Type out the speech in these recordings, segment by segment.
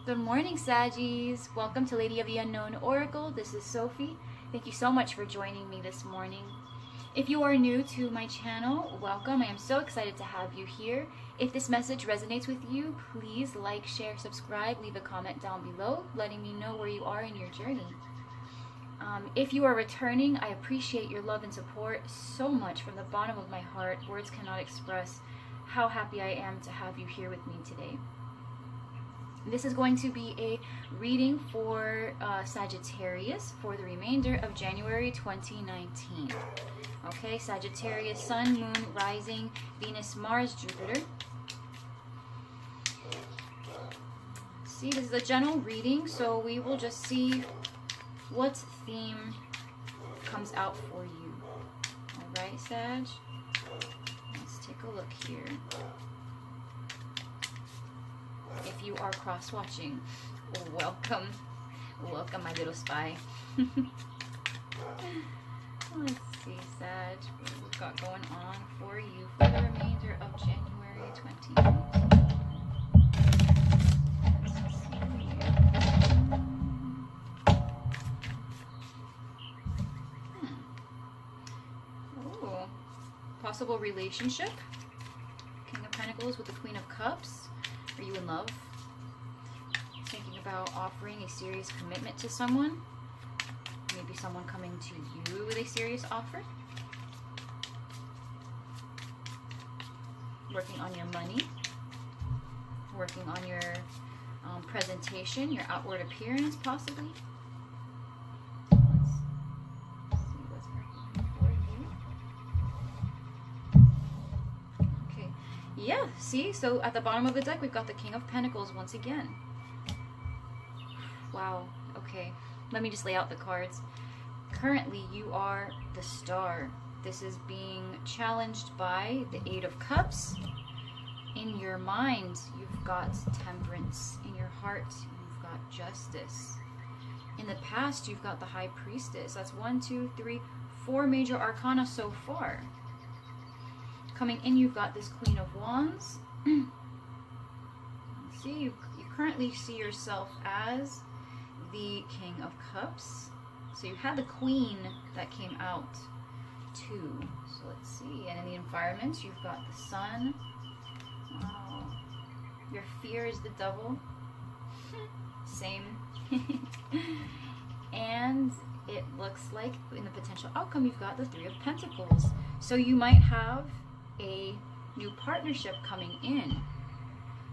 Good morning, Saggies. Welcome to Lady of the Unknown Oracle. This is Sophi. Thank you so much for joining me this morning. If you are new to my channel, welcome. I am so excited to have you here. If this message resonates with you, please like, share, subscribe, leave a comment down below, letting me know where you are in your journey. If you are returning, I appreciate your love and support so much from the bottom of my heart. Words cannot express how happy I am to have you here with me today. This is going to be a reading for Sagittarius for the remainder of January 2019. Okay, Sagittarius, Sun, Moon, Rising, Venus, Mars, Jupiter. See, this is a general reading, so we will just see what theme comes out for you. Alright, Sag? Let's take a look here. If you are cross-watching, welcome. Welcome, my little spy. Let's see, Sag, what we've got going on for you for the remainder of January 2019. Possible relationship. King of Pentacles with the Queen of Cups. Are you in love? Thinking about offering a serious commitment to someone? Maybe someone coming to you with a serious offer? Working on your money? Working on your presentation, your outward appearance, possibly? Yeah, see? So at the bottom of the deck, we've got the King of Pentacles once again. Wow. Okay. Let me just lay out the cards. Currently, you are the Star. This is being challenged by the Eight of Cups. In your mind, you've got Temperance. In your heart, you've got Justice. In the past, you've got the High Priestess. That's 1, 2, 3, 4 major arcana so far. Coming in, you've got this Queen of Wands. See, you currently see yourself as the King of Cups. So you had the Queen that came out too. So let's see. And in the environment, you've got the Sun. Wow. Your fear is the Devil. Same. And it looks like in the potential outcome, you've got the Three of Pentacles. So you might have a new partnership coming in,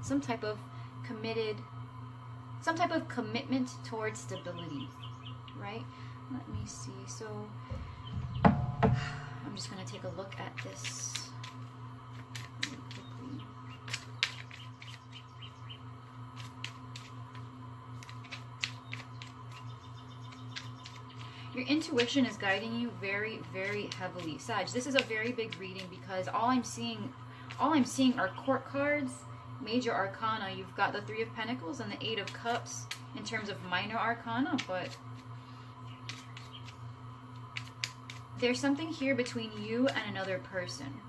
some type of commitment towards stability, right? Let me see. So I'm just going to take a look at this really quickly. Your intuition is guiding you very, very heavily. Sag, this is a very big reading because all I'm seeing are court cards, major arcana. You've got the Three of Pentacles and the Eight of Cups in terms of minor arcana, but there's something here between you and another person.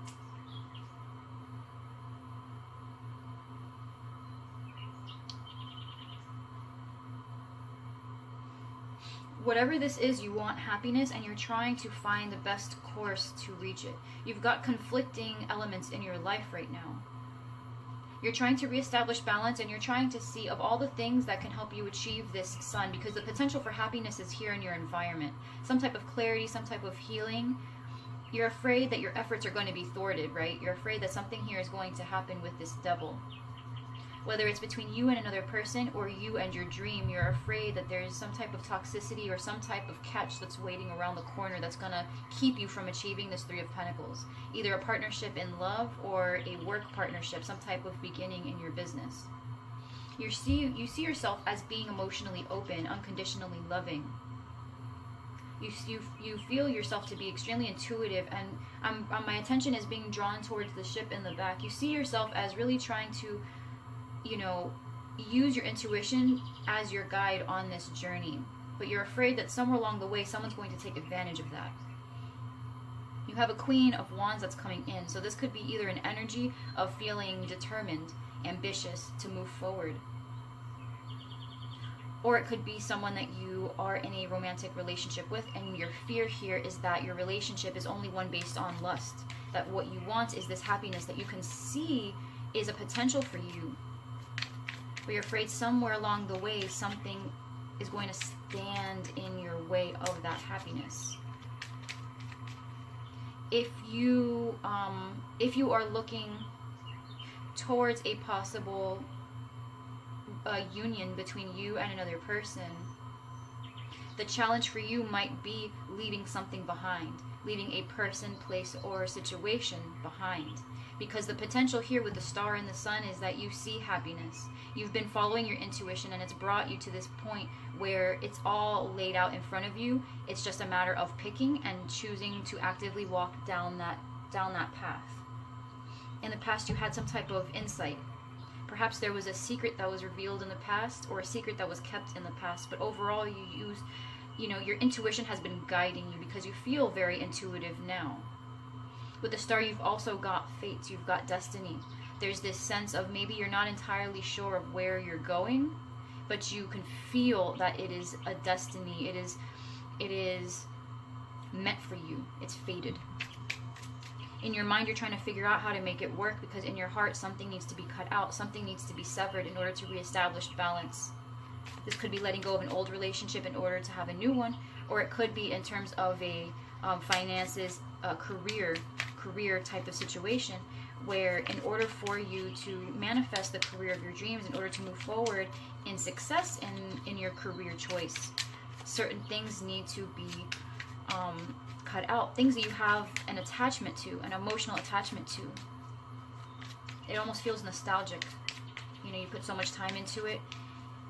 Whatever this is, you want happiness and you're trying to find the best course to reach it. You've got conflicting elements in your life right now. You're trying to reestablish balance and you're trying to see of all the things that can help you achieve this sun, because the potential for happiness is here in your environment. Some type of clarity, some type of healing. You're afraid that your efforts are going to be thwarted, right? You're afraid that something here is going to happen with this Devil. Whether it's between you and another person or you and your dream, you're afraid that there's some type of toxicity or some type of catch that's waiting around the corner that's going to keep you from achieving this Three of Pentacles. Either a partnership in love or a work partnership, some type of beginning in your business. You see yourself as being emotionally open, unconditionally loving. You feel yourself to be extremely intuitive, and my attention is being drawn towards the ship in the back. You see yourself as really trying to, you know, use your intuition as your guide on this journey, but you're afraid that somewhere along the way someone's going to take advantage of that. You have a Queen of Wands that's coming in, so this could be either an energy of feeling determined, ambitious to move forward. Or it could be someone that you are in a romantic relationship with, and your fear here is that your relationship is only one based on lust. That what you want is this happiness that you can see is a potential for you. But you're afraid somewhere along the way something is going to stand in your way of that happiness. If you are looking towards a possible union between you and another person, the challenge for you might be leaving something behind, leaving a person, place, or situation behind. Because the potential here with the star and the sun is that you see happiness. You've been following your intuition, and it's brought you to this point where it's all laid out in front of you. It's just a matter of picking and choosing to actively walk down that path. In the past, you had some type of insight. Perhaps there was a secret that was revealed in the past, or a secret that was kept in the past, but overall your intuition has been guiding you because you feel very intuitive now. With the star, you've also got fate, you've got destiny. There's this sense of maybe you're not entirely sure of where you're going, but you can feel that it is a destiny. It is meant for you. It's fated. In your mind, you're trying to figure out how to make it work, because in your heart, something needs to be cut out. Something needs to be severed in order to reestablish balance. This could be letting go of an old relationship in order to have a new one, or it could be in terms of a finances, career type of situation, where in order for you to manifest the career of your dreams, in order to move forward in success in your career choice, certain things need to be cut out. Things that you have an attachment to, an emotional attachment to. It almost feels nostalgic. You put so much time into it,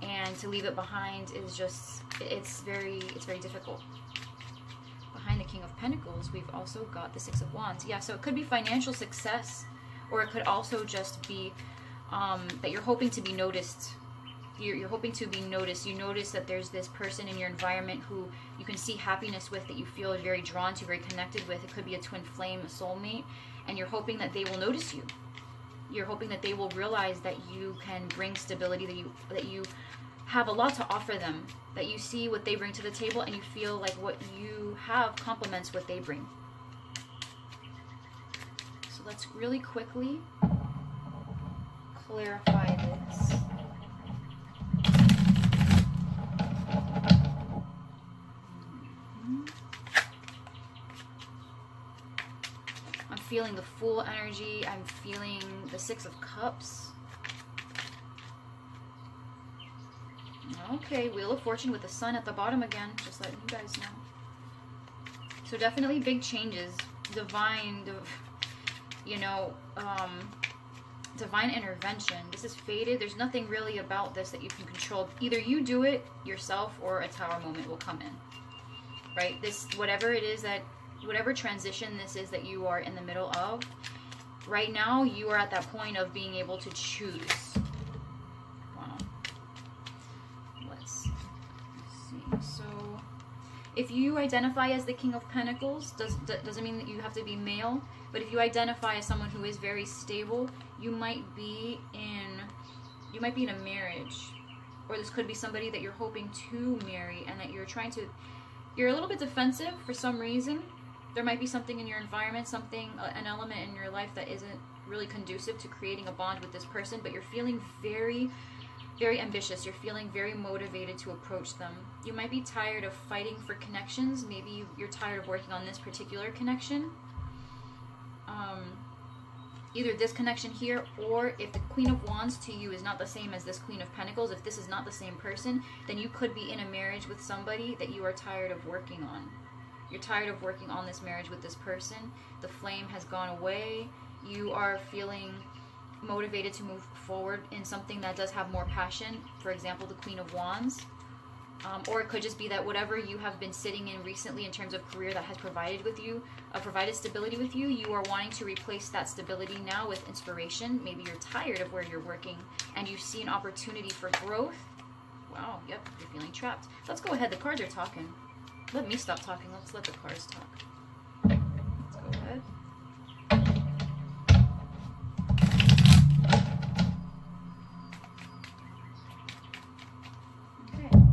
and to leave it behind is just, it's very difficult. Behind the King of Pentacles, we've also got the Six of Wands. Yeah, so it could be financial success, or it could also just be that you're hoping to be noticed. You're hoping to be noticed. You notice that there's this person in your environment who you can see happiness with, that you feel very drawn to, very connected with. It could be a twin flame, a soulmate, and you're hoping that they will notice you. You're hoping that they will realize that you can bring stability, that you have a lot to offer them, that you see what they bring to the table, and you feel like what you have complements what they bring. So let's really quickly clarify this. I'm feeling the Fool energy. I'm feeling the Six of Cups. Okay, Wheel of Fortune with the Sun at the bottom again, just letting you guys know. So definitely big changes, divine intervention. This is fated. There's nothing really about this that you can control. Either you do it yourself, or a Tower moment will come in. Right? This, whatever it is that, whatever transition this is that you are in the middle of, right now you are at that point of being able to choose. Wow. Let's see. So if you identify as the King of Pentacles, doesn't mean that you have to be male, but if you identify as someone who is very stable, you might be in a marriage, or this could be somebody that you're hoping to marry, and that you're a little bit defensive for some reason. There might be something in your environment, an element in your life that isn't really conducive to creating a bond with this person, but you're feeling very, very ambitious. You're feeling very motivated to approach them. You might be tired of fighting for connections. Maybe you're tired of working on this particular connection. Either this connection here, or if the Queen of Wands to you is not the same as this Queen of Pentacles, if this is not the same person, then you could be in a marriage with somebody that you are tired of working on. You're tired of working on this marriage with this person. The flame has gone away. You are feeling motivated to move forward in something that does have more passion. For example, the Queen of Wands. Or it could just be that whatever you have been sitting in recently in terms of career that has provided stability with you, you are wanting to replace that stability now with inspiration. Maybe you're tired of where you're working and you see an opportunity for growth. Wow, yep, you're feeling trapped. Let's go ahead. The cards are talking. Let me stop talking. Let's let the cards talk. Let's go ahead. Okay.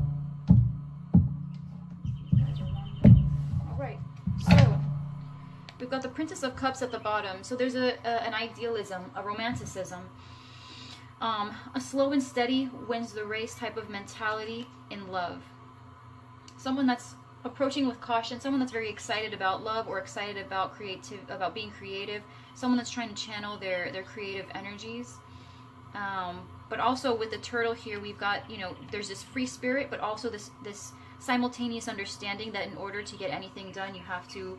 got the Princess of Cups at the bottom. So there's an idealism, a romanticism, a slow and steady wins the race type of mentality in love. Someone that's approaching with caution, someone that's very excited about love or excited about being creative, someone that's trying to channel their creative energies. But also with the turtle here, we've got, you know, there's this free spirit, but also this simultaneous understanding that in order to get anything done, you have to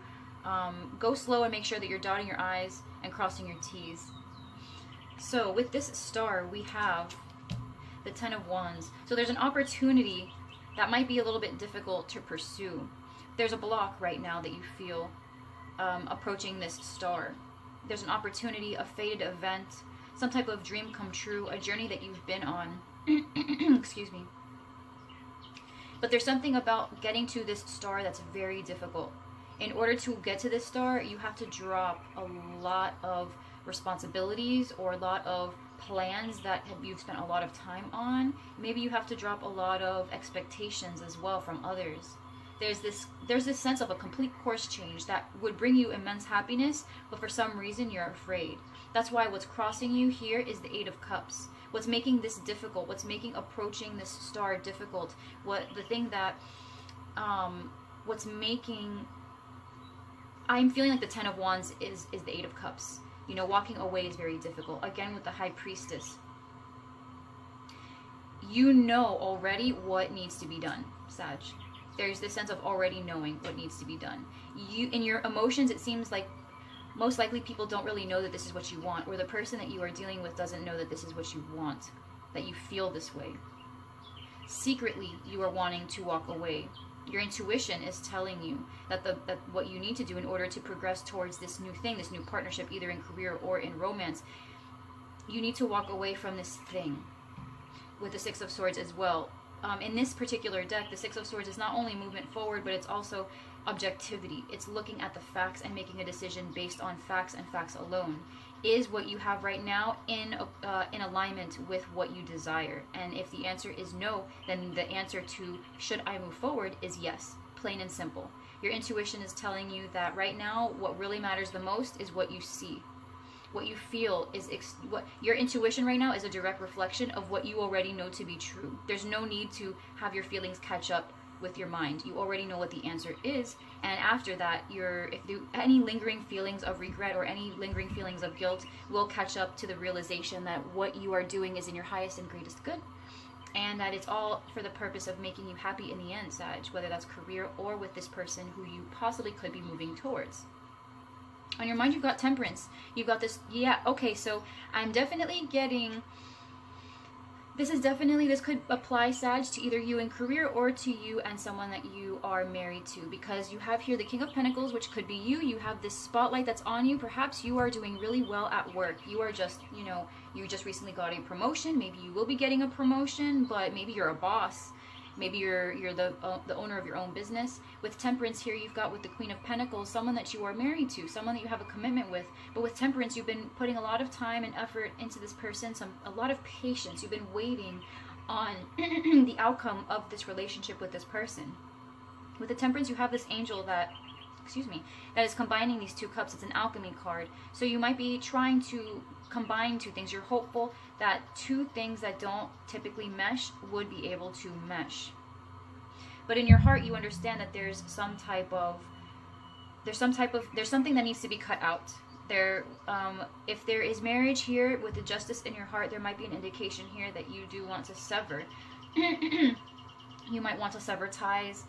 go slow and make sure that you're dotting your I's and crossing your T's. So with this star, we have the Ten of Wands. So there's an opportunity that might be a little bit difficult to pursue. There's a block right now that you feel approaching this star. There's an opportunity, a fated event, some type of dream come true, a journey that you've been on. Excuse me. But there's something about getting to this star that's very difficult. In order to get to this star, you have to drop a lot of responsibilities or a lot of plans that you've spent a lot of time on. Maybe you have to drop a lot of expectations as well from others. There's this sense of a complete course change that would bring you immense happiness, but for some reason you're afraid. That's why what's crossing you here is the Eight of Cups. What's making this difficult, what's making approaching this star difficult, what's making, I'm feeling like the Ten of Wands is the Eight of Cups. You know, walking away is very difficult. Again, with the High Priestess. You know already what needs to be done, Sag. There's this sense of already knowing what needs to be done. In your emotions, it seems like most likely people don't really know that this is what you want, or the person that you are dealing with doesn't know that this is what you want, that you feel this way. Secretly, you are wanting to walk away. Your intuition is telling you that what you need to do in order to progress towards this new thing, this new partnership, either in career or in romance, you need to walk away from this thing. With the Six of Swords as well. In this particular deck, the Six of Swords is not only movement forward, but it's also objectivity. It's looking at the facts and making a decision based on facts and facts alone. Is what you have right now in alignment with what you desire? And if the answer is no, then the answer to should I move forward is yes, plain and simple. Your intuition is telling you that right now what really matters the most is what you see. What you feel is what your intuition right now is a direct reflection of what you already know to be true. There's no need to have your feelings catch up with your mind. You already know what the answer is, and after that, any lingering feelings of regret or any lingering feelings of guilt will catch up to the realization that what you are doing is in your highest and greatest good, and that it's all for the purpose of making you happy in the end, Sag, whether that's career or with this person who you possibly could be moving towards. On your mind, you've got Temperance. You've got this, yeah, okay, so I'm definitely getting, this could apply, Sag, to either you in career or to you and someone that you are married to, because you have here the King of Pentacles, which could be you. You have this spotlight that's on you. Perhaps you are doing really well at work. You are just, you know, you just recently got a promotion. Maybe you will be getting a promotion, but maybe you're a boss. Maybe you're the owner of your own business. With Temperance here, you've got with the Queen of Pentacles, someone that you are married to, someone that you have a commitment with. But with Temperance, you've been putting a lot of time and effort into this person, a lot of patience. You've been waiting on the outcome of this relationship with this person. With the Temperance, you have this angel that is combining these two cups. It's an alchemy card. So you might be trying to combine two things. You're hopeful that two things that don't typically mesh would be able to mesh. But in your heart, you understand that there's something that needs to be cut out. If there is marriage here with the Justice in your heart, there might be an indication here that you do want to sever. You might want to sever ties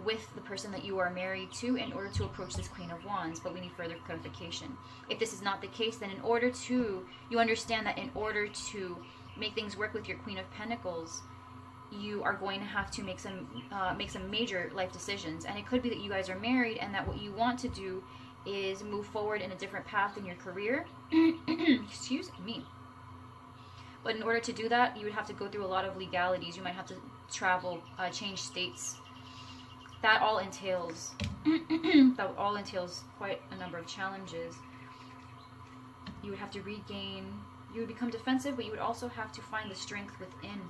with the person that you are married to in order to approach this Queen of Wands, but we need further clarification. If this is not the case, then you understand that in order to make things work with your Queen of Pentacles, you are going to have to make some major life decisions. And it could be that you guys are married and that what you want to do is move forward in a different path in your career. Excuse me. But in order to do that, you would have to go through a lot of legalities. You might have to travel, change states. That all entails quite a number of challenges. You would have to regain, you would become defensive, but you would also have to find the strength within.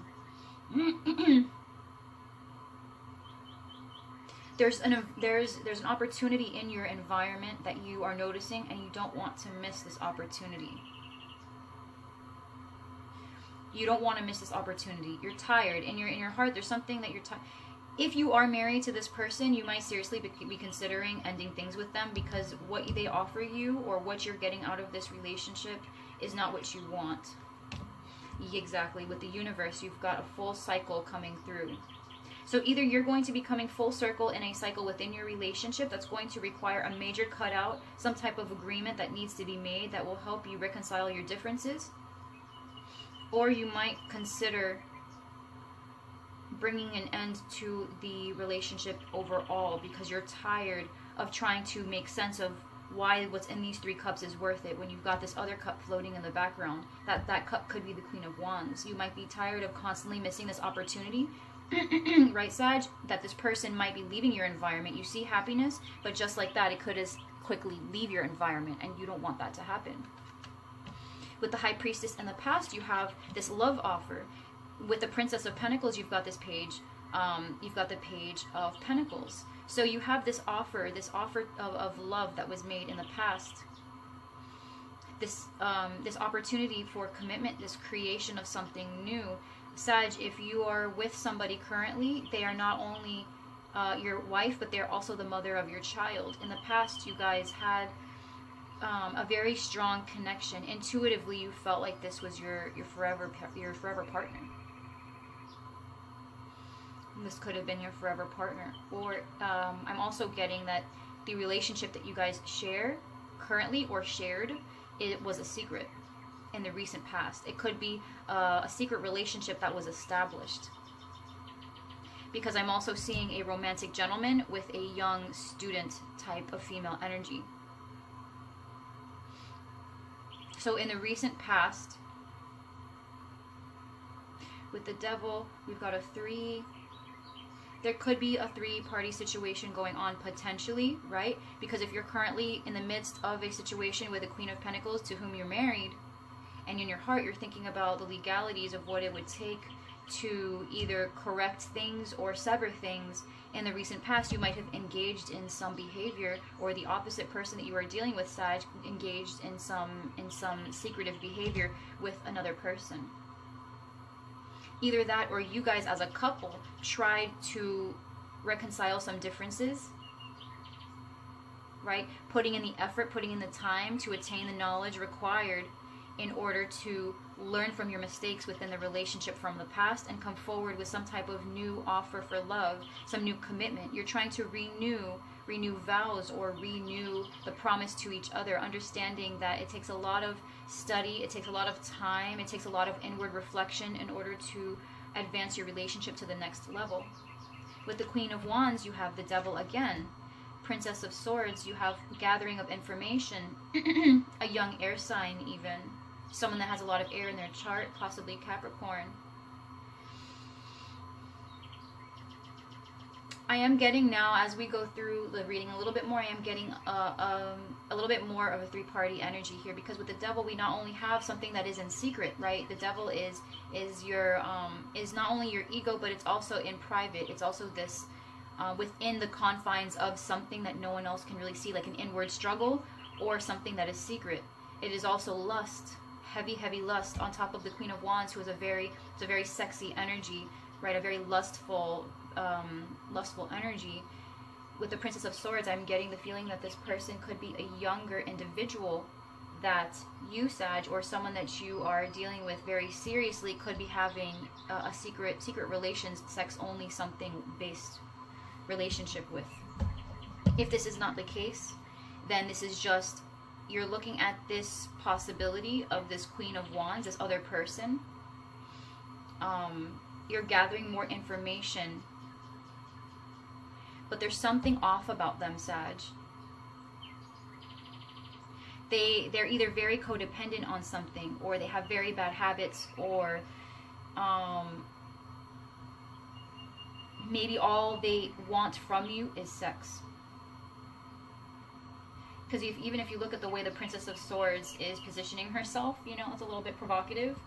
There's an opportunity in your environment that you are noticing, and you don't want to miss this opportunity. You don't want to miss this opportunity. You're tired. In your heart, there's something that you're tired. If you are married to this person, you might seriously be considering ending things with them, because what they offer you or what you're getting out of this relationship is not what you want. Exactly. With the universe, you've got a full cycle coming through. So either you're going to be coming full circle in a cycle within your relationship that's going to require a major cutout, some type of agreement that needs to be made that will help you reconcile your differences. Or you might consider bringing an end to the relationship overall, because you're tired of trying to make sense of why what's in these 3 cups is worth it when you've got this other cup floating in the background. That cup could be the Queen of Wands. You might be tired of constantly missing this opportunity, right, Sag? That this person might be leaving your environment. You see happiness, but just like that, it could as quickly leave your environment, and you don't want that to happen. With the High Priestess in the past, you have this love offer. With the Princess of Pentacles, you've got this page. You've got the Page of Pentacles. So you have this offer of love that was made in the past. This opportunity for commitment, this creation of something new. Sag, if you are with somebody currently, they are not only your wife, but they're also the mother of your child. In the past, you guys had a very strong connection. Intuitively, you felt like this was your forever partner. This could have been your forever partner. Or I'm also getting that the relationship that you guys share currently or shared, it was a secret in the recent past. It could be a secret relationship that was established. Because I'm also seeing a romantic gentleman with a young student type of female energy. So in the recent past, with the Devil, we've got a 3. There could be a 3-party situation going on potentially, right? Because if you're currently in the midst of a situation with a Queen of Pentacles to whom you're married, and in your heart you're thinking about the legalities of what it would take to either correct things or sever things, in the recent past you might have engaged in some behavior, or the opposite person that you are dealing with, Sag, engaged in some secretive behavior with another person. Either that, or you guys as a couple tried to reconcile some differences, right? Putting in the effort, putting in the time to attain the knowledge required in order to learn from your mistakes within the relationship from the past and come forward with some type of new offer for love, some new commitment. You're trying to renew vows or renew the promise to each other, understanding that it takes a lot of study, it takes a lot of time, it takes a lot of inward reflection in order to advance your relationship to the next level. With the Queen of Wands, you have the Devil again. Princess of Swords, you have gathering of information, a young air sign even, someone that has a lot of air in their chart, possibly Capricorn. I am getting now, as we go through the reading a little bit more, I am getting a little bit more of a 3-party energy here, because with the Devil, we not only have something that is in secret, right? The Devil is not only your ego, but it's also in private. It's also this within the confines of something that no one else can really see, like an inward struggle or something that is secret. It is also lust, heavy lust, on top of the Queen of Wands, who is a very sexy energy, right? A very lustful energy. With the Princess of Swords, I'm getting the feeling that this person could be a younger individual that you, Sag, or someone that you are dealing with very seriously, could be having a secret relations, sex only, something based relationship with. If this is not the case, then this is just, you're looking at this possibility of this Queen of Wands, this other person. You're gathering more information, but there's something off about them, Sag. They're either very codependent on something, or they have very bad habits, or maybe all they want from you is sex. Because even if you look at the way the Princess of Swords is positioning herself, you know, it's a little bit provocative.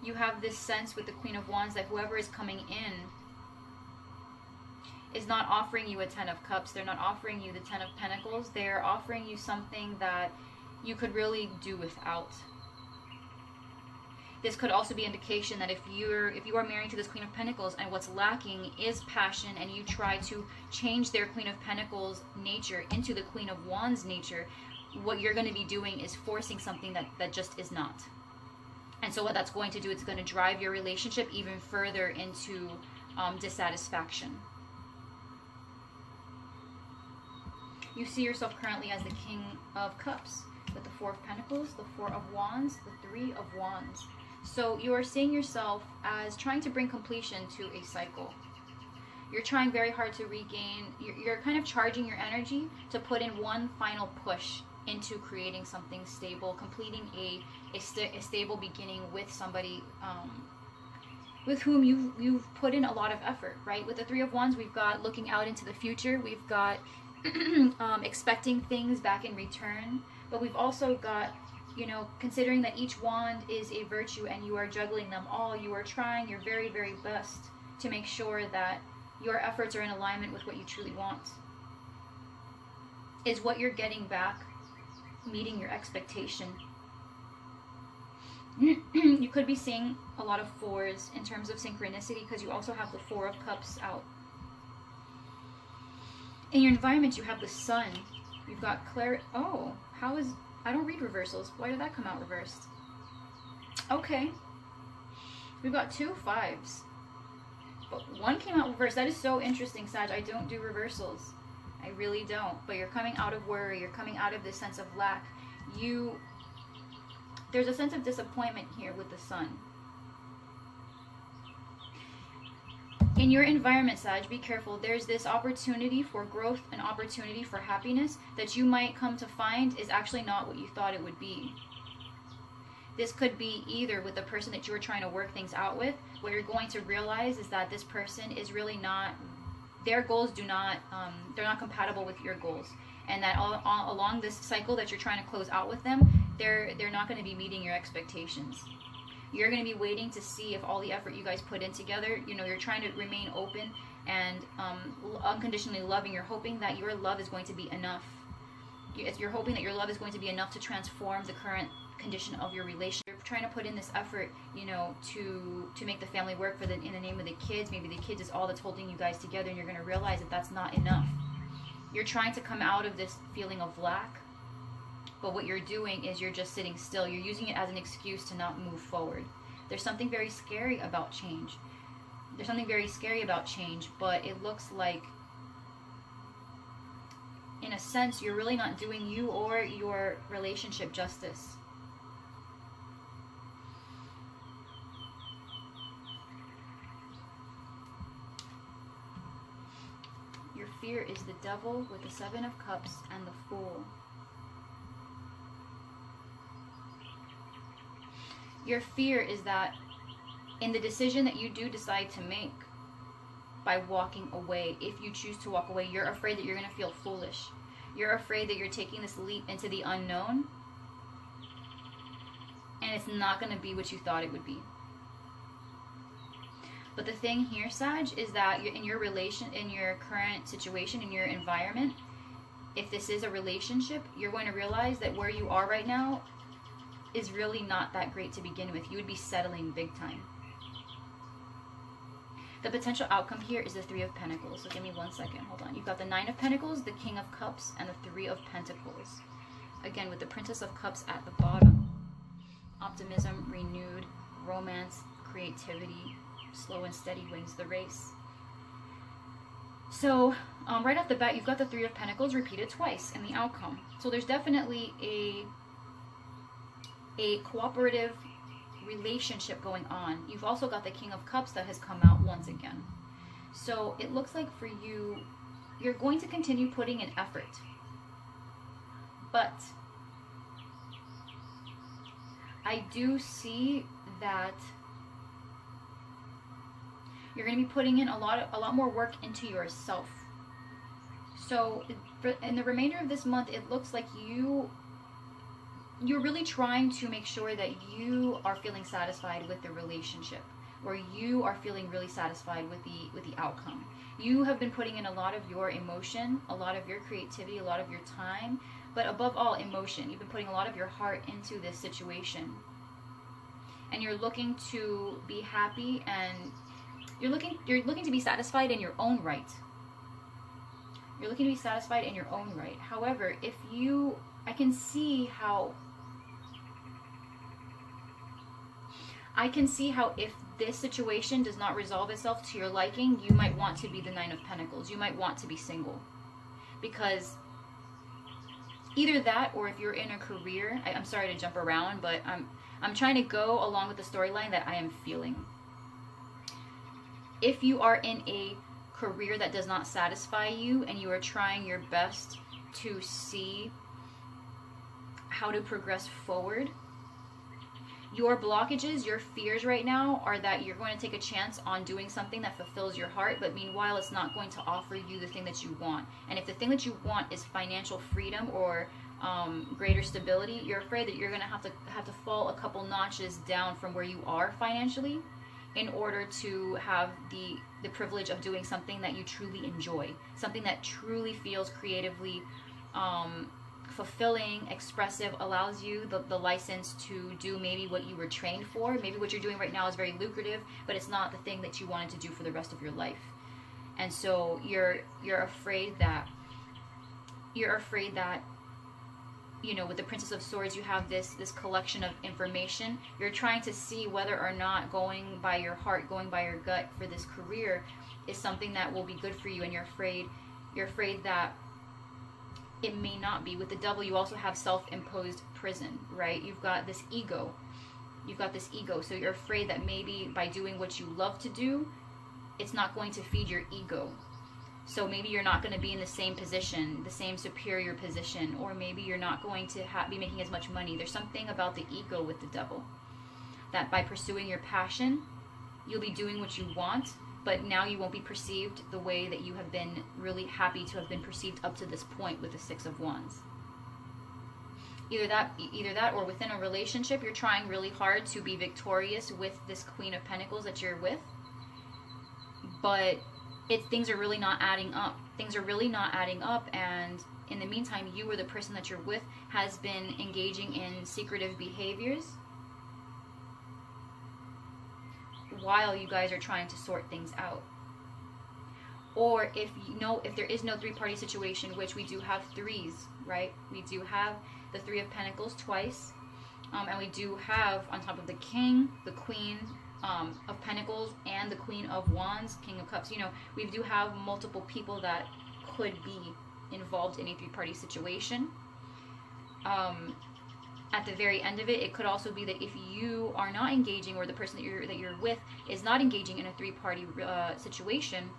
You have this sense with the Queen of Wands that whoever is coming in is not offering you a 10 of Cups. They're not offering you the 10 of Pentacles. They're offering you something that you could really do without. This could also be indication that if you are married to this Queen of Pentacles and what's lacking is passion, and you try to change their Queen of Pentacles nature into the Queen of Wands nature, what you're going to be doing is forcing something that just is not. And so what that's going to do, it's going to drive your relationship even further into dissatisfaction. You see yourself currently as the King of Cups with the Four of Pentacles, the Four of Wands, the Three of Wands. So you are seeing yourself as trying to bring completion to a cycle. You're trying very hard to regain, you're kind of charging your energy to put in one final push into creating something stable, completing a stable beginning with somebody with whom you've put in a lot of effort, right? With the Three of Wands, we've got looking out into the future, we've got expecting things back in return, but we've also got, you know, considering that each wand is a virtue and you are juggling them all, you are trying your very, very best to make sure that your efforts are in alignment with what you truly want. Is what you're getting back meeting your expectation? You could be seeing a lot of fours in terms of synchronicity, because you also have the Four of Cups out. In your environment, you have the Sun. You've got clarity. Oh, how is... I don't read reversals. Why did that come out reversed? Okay. We've got two fives. But one came out reversed. That is so interesting, Sag. I don't do reversals. I really don't. But you're coming out of worry. You're coming out of this sense of lack. There's a sense of disappointment here with the Sun. In your environment, Sag, be careful. There's this opportunity for growth, an opportunity for happiness that you might come to find is actually not what you thought it would be. This could be either with the person that you were trying to work things out with. What you're going to realize is that this person is really not, their goals do not, they're not compatible with your goals. And that all along this cycle that you're trying to close out with them, they're not going to be meeting your expectations. You're going to be waiting to see if all the effort you guys put in together, you know, you're trying to remain open and unconditionally loving. You're hoping that your love is going to be enough. You're hoping that your love is going to be enough to transform the current condition of your relationship. You're trying to put in this effort, you know, to make the family work for in the name of the kids. Maybe the kids is all that's holding you guys together, and you're going to realize that that's not enough. You're trying to come out of this feeling of lack. But what you're doing is you're just sitting still. You're using it as an excuse to not move forward. There's something very scary about change. There's something very scary about change, but it looks like, in a sense, you're really not doing you or your relationship justice. Your fear is the Devil with the Seven of Cups and the Fool. Your fear is that in the decision that you do decide to make by walking away, if you choose to walk away, you're afraid that you're going to feel foolish. You're afraid that you're taking this leap into the unknown and it's not going to be what you thought it would be. But the thing here, Sag, is that in your current situation, in your environment, if this is a relationship, you're going to realize that where you are right now is really not that great to begin with. You would be settling big time. The potential outcome here is the Three of Pentacles. So give me 1 second. Hold on. You've got the Nine of Pentacles, the King of Cups, and the Three of Pentacles. Again, with the Princess of Cups at the bottom. Optimism, renewed, romance, creativity, slow and steady wins the race. So, right off the bat, you've got the Three of Pentacles repeated twice in the outcome. So there's definitely a cooperative relationship going on. You've also got the King of Cups that has come out once again. So it looks like for you, you're going to continue putting in effort. But I do see that you're going to be putting in a lot more work into yourself. So in the remainder of this month, it looks like you're really trying to make sure that you are feeling satisfied with the relationship, or you are feeling really satisfied with the outcome. You have been putting in a lot of your emotion, a lot of your creativity, a lot of your time, but above all, emotion. You've been putting a lot of your heart into this situation. And you're looking to be happy, and you're looking to be satisfied in your own right. You're looking to be satisfied in your own right. However, I can see how if this situation does not resolve itself to your liking, you might want to be the Nine of Pentacles. You might want to be single. Because either that, or if you're in a career, I'm sorry to jump around, but I'm trying to go along with the storyline that I am feeling. If you are in a career that does not satisfy you, and you are trying your best to see how to progress forward, your blockages, your fears right now are that you're going to take a chance on doing something that fulfills your heart, but meanwhile it's not going to offer you the thing that you want. And if the thing that you want is financial freedom or greater stability, you're afraid that you're going to have to fall a couple notches down from where you are financially in order to have the privilege of doing something that you truly enjoy, something that truly feels creatively fulfilling, expressive, allows you the license to do maybe what you were trained for. Maybe what you're doing right now is very lucrative, but it's not the thing that you wanted to do for the rest of your life. And so you're afraid that you know, with the Princess of Swords, you have this collection of information. You're trying to see whether or not going by your heart, going by your gut for this career is something that will be good for you, and you're afraid that it may not be. With the Devil, you also have self-imposed prison, right? You've got this ego. So you're afraid that maybe by doing what you love to do, it's not going to feed your ego. So maybe you're not going to be in the same position, the same superior position, or maybe you're not going to be making as much money. There's something about the ego with the Devil, that by pursuing your passion, you'll be doing what you want, but now you won't be perceived the way that you have been really happy to have been perceived up to this point with the Six of Wands. Either that or within a relationship, you're trying really hard to be victorious with this Queen of Pentacles that you're with, but things are really not adding up. And in the meantime, you or the person that you're with has been engaging in secretive behaviors while you guys are trying to sort things out. Or if there is no three-party situation, which we do have threes, right? We do have the Three of Pentacles twice, and we do have on top of the King, the Queen of Pentacles, and the Queen of Wands, King of Cups. You know, we do have multiple people that could be involved in a three-party situation. At the very end of it, it could also be that if you are not engaging, or the person that you're with is not engaging in a three-party situation,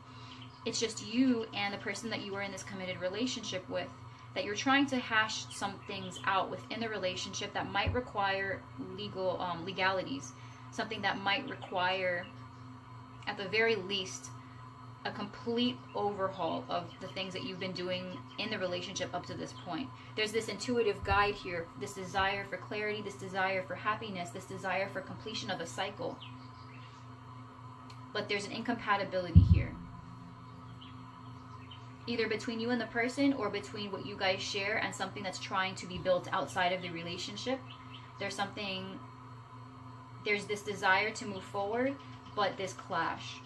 it's just you and the person that you are in this committed relationship with, that you're trying to hash some things out within the relationship that might require legalities, something that might require, at the very least, a complete overhaul of the things that you've been doing in the relationship up to this point. There's this intuitive guide here, this desire for clarity, this desire for happiness, this desire for completion of a cycle. But there's an incompatibility here, either between you and the person, or between what you guys share and something that's trying to be built outside of the relationship. There's this desire to move forward, but this clash.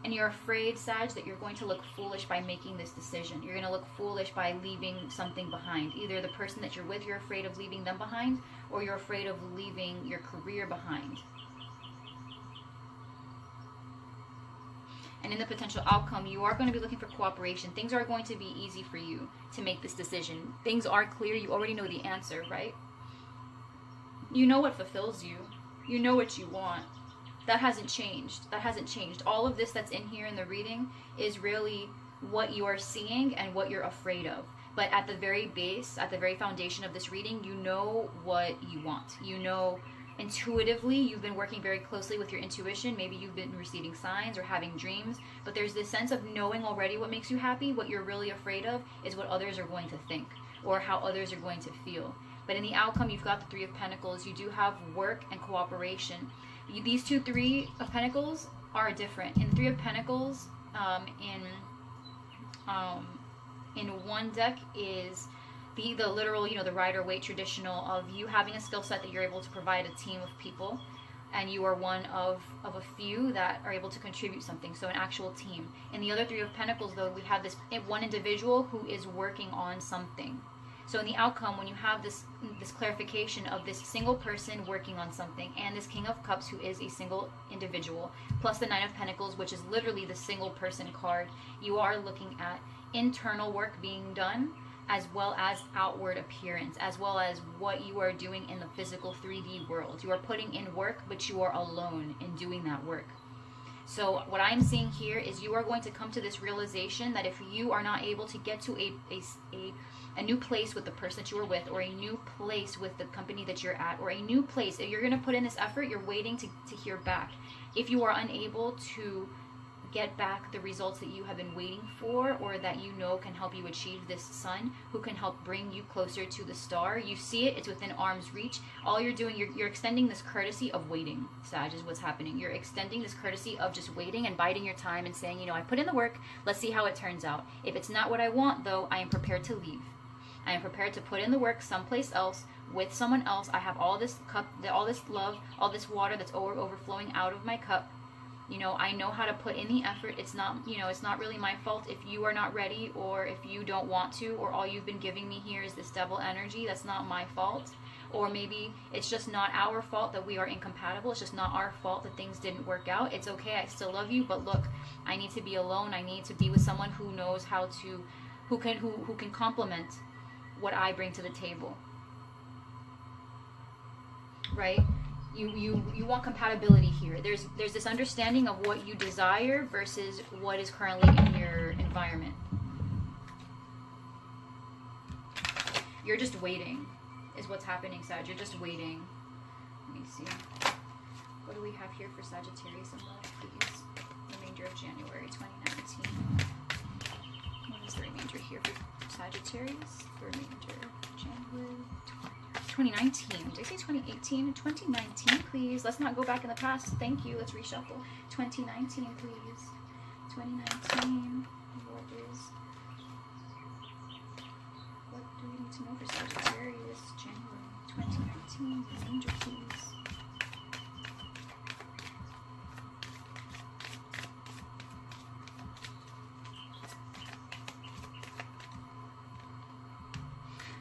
And you're afraid, Sag, that you're going to look foolish by making this decision. You're going to look foolish by leaving something behind. Either the person that you're with, you're afraid of leaving them behind, or you're afraid of leaving your career behind. And in the potential outcome, you are going to be looking for cooperation. Things are going to be easy for you to make this decision. Things are clear. You already know the answer, right? You know what fulfills you. You know what you want. That hasn't changed. All of this that's in here in the reading is really what you are seeing and what you're afraid of. But at the very base, at the very foundation of this reading, you know what you want. You know intuitively. You've been working very closely with your intuition. Maybe you've been receiving signs or having dreams. But there's this sense of knowing already what makes you happy. What you're really afraid of is what others are going to think, or how others are going to feel. But in the outcome, you've got the Three of Pentacles. You do have work and cooperation. These two Three of Pentacles are different. In Three of Pentacles, in one deck is the literal, you know, the Rider-Waite traditional of you having a skill set that you're able to provide a team of people, and you are one of a few that are able to contribute something, so an actual team. In the other Three of Pentacles, though, we have this one individual who is working on something. So in the outcome, when you have this clarification of this single person working on something, and this King of Cups who is a single individual, plus the Nine of Pentacles, which is literally the single person card, you are looking at internal work being done, as well as outward appearance, as well as what you are doing in the physical 3D world. You are putting in work, but you are alone in doing that work. So what I'm seeing here is you are going to come to this realization that if you are not able to get to a new place with the person that you are with, or a new place with the company that you're at, or a new place, if you're going to put in this effort, you're waiting to hear back. If you are unable to get back the results that you have been waiting for, or that you know can help you achieve this sun, who can help bring you closer to the star, you see it, it's within arm's reach. All you're doing, you're extending this courtesy of waiting, Sag, is what's happening. You're extending this courtesy of just waiting and biding your time and saying, you know, I put in the work, let's see how it turns out. If it's not what I want, though, I am prepared to leave. I am prepared to put in the work someplace else with someone else. I have all this cup, all this love, all this water that's overflowing out of my cup. You know, I know how to put in the effort. It's not, you know, it's not really my fault if you are not ready, or if you don't want to, or all you've been giving me here is this devil energy. That's not my fault. Or maybe it's just not our fault that we are incompatible. It's just not our fault that things didn't work out. It's okay. I still love you, but look, I need to be alone. I need to be with someone who knows how to, who can complement what I bring to the table. Right? You want compatibility here. There's this understanding of what you desire versus what is currently in your environment. You're just waiting, is what's happening, Sag. You're just waiting. Let me see. What do we have here for Sagittarius and love, please? Remainder of January 2019. What is the remainder here for Sagittarius? The remainder of January 2019. Did I say 2018? 2019, please. Let's not go back in the past. Thank you. Let's reshuffle. 2019, please. 2019. What do we need to know for Sagittarius? January 2019. Remainder, please.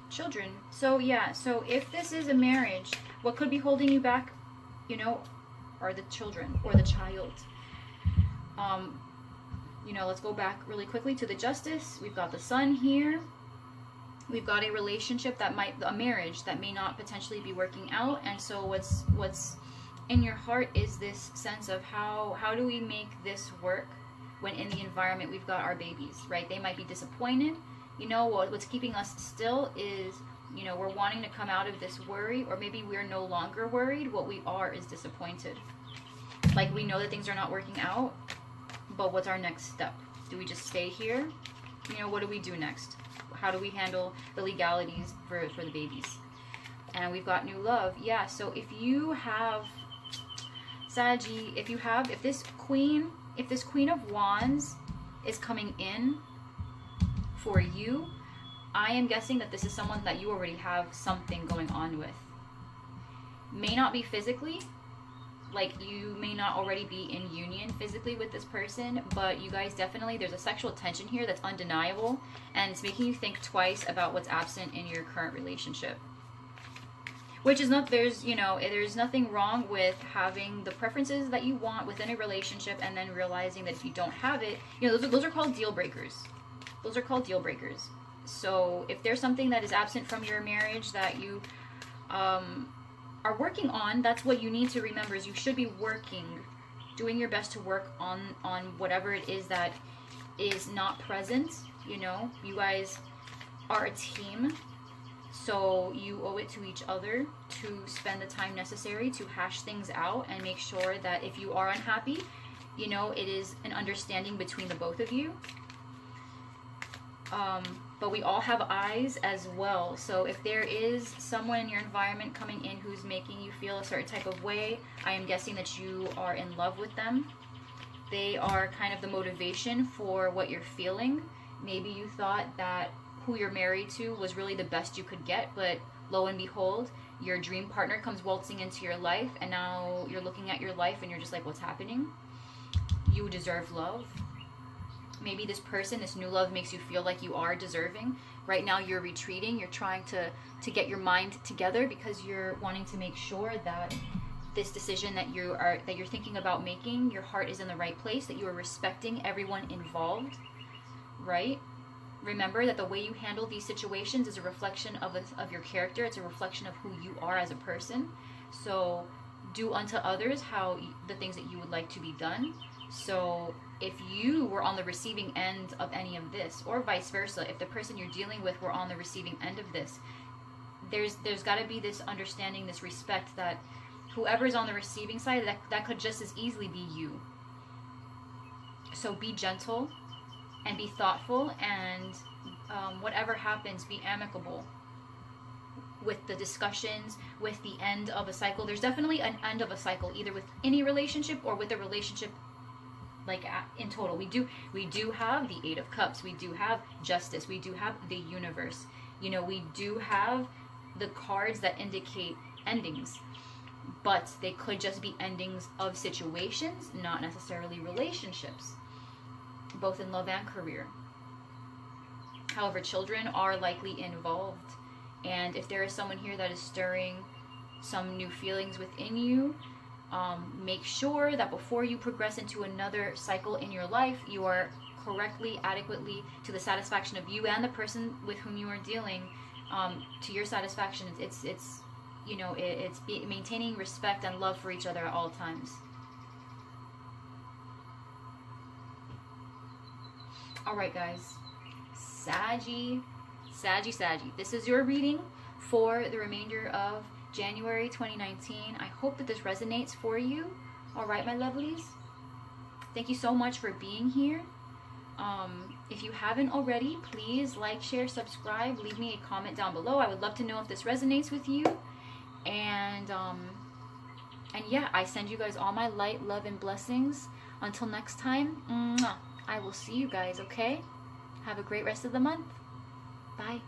Children. So yeah, so if this is a marriage, what could be holding you back, you know, are the children or the child. You know, let's go back really quickly to the Justice. We've got the Sun here. We've got a relationship a marriage that may not potentially be working out. And so what's in your heart is this sense of how do we make this work when in the environment we've got our babies, right? They might be disappointed. You know, what's keeping us still is, you know, we're wanting to come out of this worry, or maybe we're no longer worried. What we are is disappointed. Like, we know that things are not working out, but what's our next step? Do we just stay here? You know, what do we do next? How do we handle the legalities for the babies? And we've got new love. Yeah, so if you have, Saggy, if this Queen of Wands is coming in for you, I am guessing that this is someone that you already have something going on with. May not be physically, like you may not already be in union physically with this person, but you guys definitely, there's a sexual tension here that's undeniable, and it's making you think twice about what's absent in your current relationship. Which is not, there's nothing wrong with having the preferences that you want within a relationship, and then realizing that if you don't have it, you know, those are called deal breakers. Those are called deal breakers. So if there's something that is absent from your marriage that you are working on, that's what you need to remember, is you should be doing your best to work on whatever it is that is not present. You know, you guys are a team, so you owe it to each other to spend the time necessary to hash things out and make sure that if you are unhappy, you know, it is an understanding between the both of you. But we all have eyes as well. So if there is someone in your environment coming in who's making you feel a certain type of way, I am guessing that you are in love with them. They are kind of the motivation for what you're feeling. Maybe you thought that who you're married to was really the best you could get, but lo and behold, your dream partner comes waltzing into your life, and now you're looking at your life and you're just like, what's happening? You deserve love. Maybe this person, this new love, makes you feel like you are deserving. Right now you're retreating. You're trying to get your mind together because you're wanting to make sure that this decision that you're thinking about making, your heart is in the right place, that you are respecting everyone involved, right? Remember that the way you handle these situations is a reflection of your character. It's a reflection of who you are as a person. So do unto others the things that you would like to be done. So if you were on the receiving end of any of this, or vice versa, if the person you're dealing with were on the receiving end of this, there's got to be this understanding, this respect that whoever's on the receiving side, that could just as easily be you. So be gentle and be thoughtful, and whatever happens, be amicable with the discussions, with the end of a cycle. There's definitely an end of a cycle, either with any relationship or with a relationship like in total. We do have the Eight of Cups, we do have justice, we do have the universe, we do have the cards that indicate endings, but they could just be endings of situations, not necessarily relationships, both in love and career. However, children are likely involved, and if there is someone here that is stirring some new feelings within you, make sure that before you progress into another cycle in your life, you are correctly, adequately, to the satisfaction of you and the person with whom you are dealing, to your satisfaction. It's maintaining respect and love for each other at all times. All right, guys. Saggy. This is your reading for the remainder of January 2019. I hope that this resonates for you. All right, my lovelies. Thank you so much for being here. If you haven't already, please like, share, subscribe, leave me a comment down below. I would love to know if this resonates with you. And yeah, I send you guys all my light, love, and blessings. Until next time, I will see you guys, okay? Have a great rest of the month. Bye.